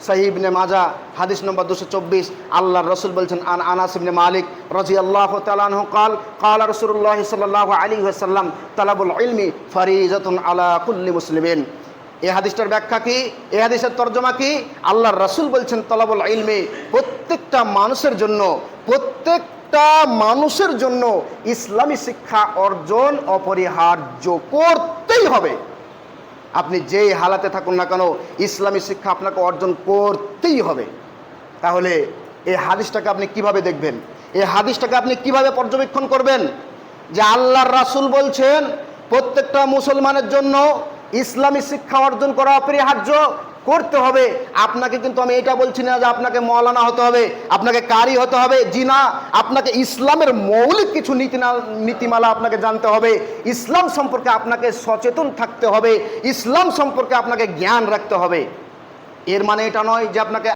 সহিহ ইবনে মাজাহ হাদিস নম্বর 224। আল্লাহর রাসূল বলছেন, আনাস ইবনে মালিক রাদিয়াল্লাহু তাআলা আনহু قال قال رسول الله صلى الله عليه وسلم طلب العلم فريضة على كل مسلم। এই হাদিসটার ব্যাখ্যা কি, এই হাদিসের তরজমা কি? আল্লাহর রাসূল বলছেন তলাবুল ইলমি, প্রত্যেকটা মানুষের জন্য ইসলামী শিক্ষা অর্জন অপরিহার্য, করতেই হবে। আপনি যেই হালাতে থাকুন না কেন, ইসলামী শিক্ষা আপনাকে অর্জন করতেই হবে। তাহলে এই হাদিসটাকে আপনি কিভাবে দেখবেন, এই হাদিসটাকে আপনি কিভাবে পর্যবেক্ষণ করবেন? যে আল্লাহর রাসূল বলছেন প্রত্যেকটা মুসলমানের জন্য ইসলামী শিক্ষা অর্জন করা অপরিহার্য, করতে হবে। আপনাকে কিন্তু আমি এটা বলছি না যে আপনাকে মৌলানা হতে হবে, আপনাকে কারি হতে হবে, জি না। আপনাকে ইসলামের মৌলিক কিছু নীতিমালা আপনাকে জানতে হবে, ইসলাম সম্পর্কে আপনাকে সচেতন থাকতে হবে, ইসলাম সম্পর্কে আপনাকে জ্ঞান রাখতে হবে। এর মানে এটা নয় যে আপনাকে